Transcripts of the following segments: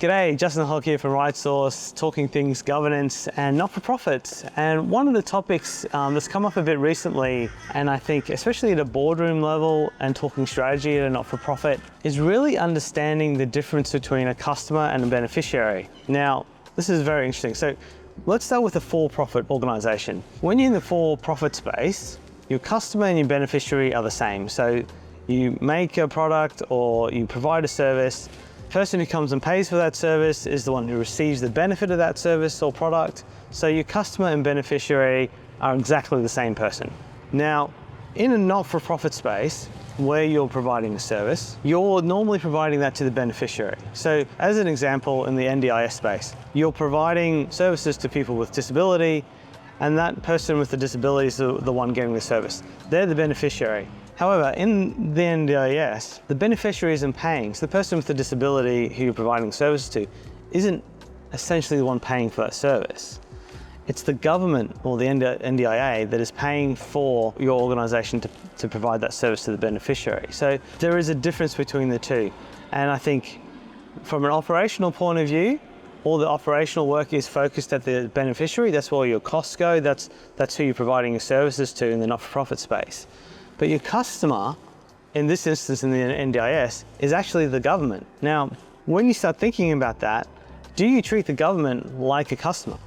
G'day, Justin Hulk here from RightSource, talking things governance and not-for-profits. And one of the topics that's come up a bit recently, and I think especially at a boardroom level and talking strategy at a not-for-profit, is really understanding the difference between a customer and a beneficiary. Now, this is very interesting. So let's start with a for-profit organization. When you're in the for-profit space, your customer and your beneficiary are the same. So you make a product or you provide a service. The person who comes and pays for that service is the one who receives the benefit of that service or product. So your customer and beneficiary are exactly the same person. Now, in a not-for-profit space, where you're providing a service, you're normally providing that to the beneficiary. So as an example, in the NDIS space, you're providing services to people with disability, and that person with the disability is the one getting the service. They're the beneficiary. However, in the NDIS, the beneficiary isn't paying. So the person with the disability who you're providing services to isn't essentially the one paying for that service. It's the government or the NDIA that is paying for your organization to provide that service to the beneficiary. So there is a difference between the two. And I think from an operational point of view, all the operational work is focused at the beneficiary. That's where all your costs go. That's who you're providing your services to in the not-for-profit space. But your customer, in this instance in the NDIS, is actually the government. Now, when you start thinking about that, do you treat the government like a customer?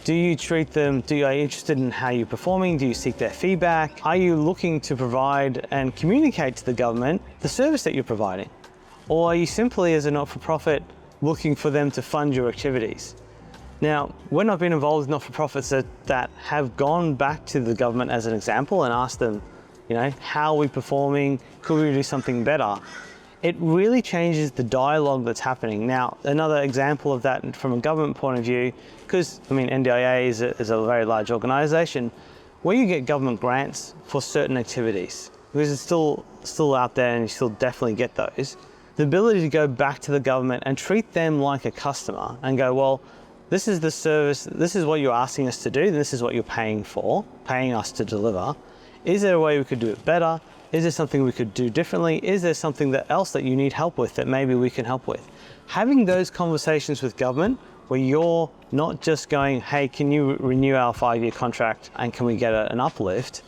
Do you treat them, are you interested in how you're performing? Do you seek their feedback? Are you looking to provide and communicate to the government the service that you're providing? Or are you simply, as a not-for-profit, looking for them to fund your activities? Now, when I've been involved with not-for-profits that have gone back to the government as an example and asked them, how are we performing? Could we do something better? It really changes the dialogue that's happening. Now, another example of that from a government point of view, because NDIA is a very large organization, where you get government grants for certain activities, because it's still out there and you still definitely get those. The ability to go back to the government and treat them like a customer and go, well, this is the service, this is what you're asking us to do, and this is what you're paying us to deliver. Is there a way we could do it better? Is there something we could do differently? Is there something else that you need help with that maybe we can help with? Having those conversations with government where you're not just going, hey, can you renew our 5-year contract and can we get an uplift,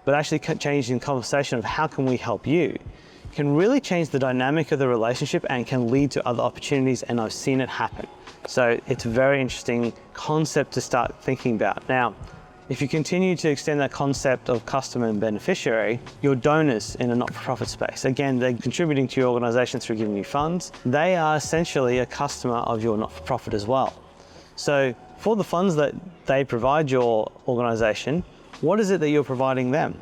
but actually changing the conversation of how can we help you, can really change the dynamic of the relationship and can lead to other opportunities, and I've seen it happen. So it's a very interesting concept to start thinking about. Now, if you continue to extend that concept of customer and beneficiary, your donors in a not-for-profit space, again, they're contributing to your organization through giving you funds. They are essentially a customer of your not-for-profit as well. So for the funds that they provide your organization, what is it that you're providing them?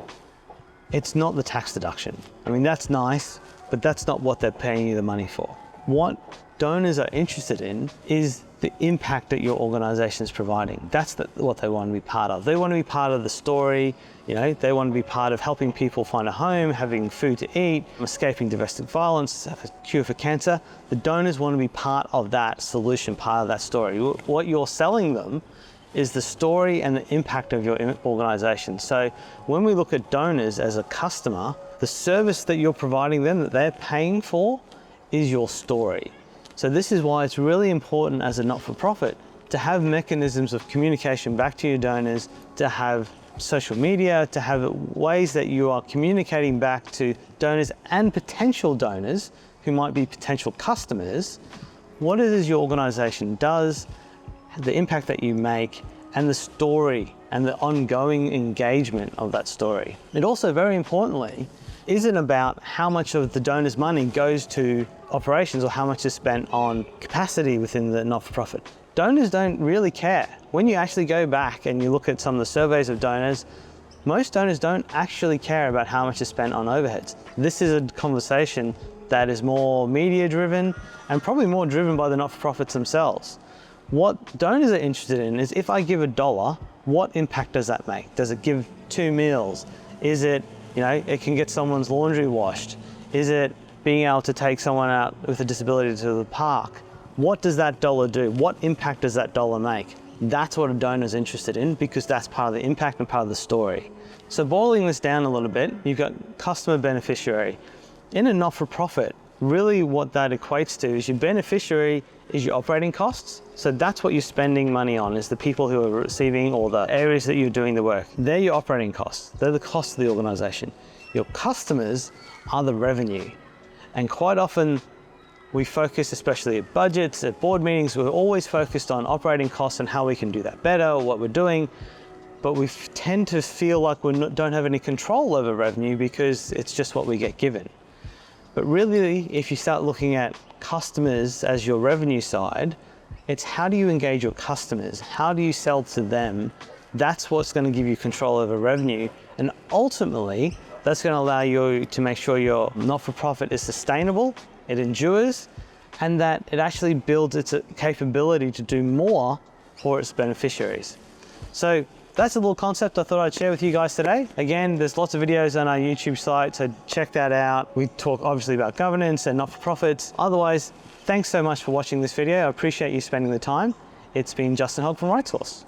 It's not the tax deduction. That's nice, but that's not what they're paying you the money for. What donors are interested in is the impact that your organization is providing. That's what they want to be part of. They want to be part of the story. They want to be part of helping people find a home, having food to eat, escaping domestic violence, a cure for cancer. The donors want to be part of that solution, part of that story. What you're selling them is the story and the impact of your organization. So when we look at donors as a customer, the service that you're providing them, that they're paying for, is your story. So this is why it's really important as a not-for-profit to have mechanisms of communication back to your donors, to have social media, to have ways that you are communicating back to donors and potential donors who might be potential customers, what it is your organization does, the impact that you make, and the story and the ongoing engagement of that story. It also, very importantly, isn't about how much of the donor's money goes to operations or how much is spent on capacity within the not-for-profit. Donors don't really care. When you actually go back and you look at some of the surveys of donors, most donors don't actually care about how much is spent on overheads. This is a conversation that is more media-driven and probably more driven by the not-for-profits themselves. What donors are interested in is, if I give $1, what impact does that make? Does it give 2 meals? Is it, it can get someone's laundry washed? Is it being able to take someone out with a disability to the park? What does that dollar do? What impact does that dollar make? That's what a donor is interested in, because that's part of the impact and part of the story. So boiling this down a little bit, you've got customer beneficiary. In a not-for-profit, really what that equates to is your beneficiary is your operating costs. So that's what you're spending money on, is the people who are receiving or the areas that you're doing the work. They're your operating costs. They're the costs of the organization. Your customers are the revenue. And quite often we focus, especially at budgets, at board meetings, we're always focused on operating costs and how we can do that better or what we're doing. But we tend to feel like we don't have any control over revenue because it's just what we get given. But really, if you start looking at customers as your revenue side, it's how do you engage your customers? How do you sell to them? That's what's going to give you control over revenue. And ultimately, that's going to allow you to make sure your not-for-profit is sustainable, it endures, and that it actually builds its capability to do more for its beneficiaries. So that's a little concept I thought I'd share with you guys today. Again, there's lots of videos on our YouTube site, so check that out. We talk obviously about governance and not-for-profits. Otherwise, thanks so much for watching this video. I appreciate you spending the time. It's been Justin Hogg from RightSource.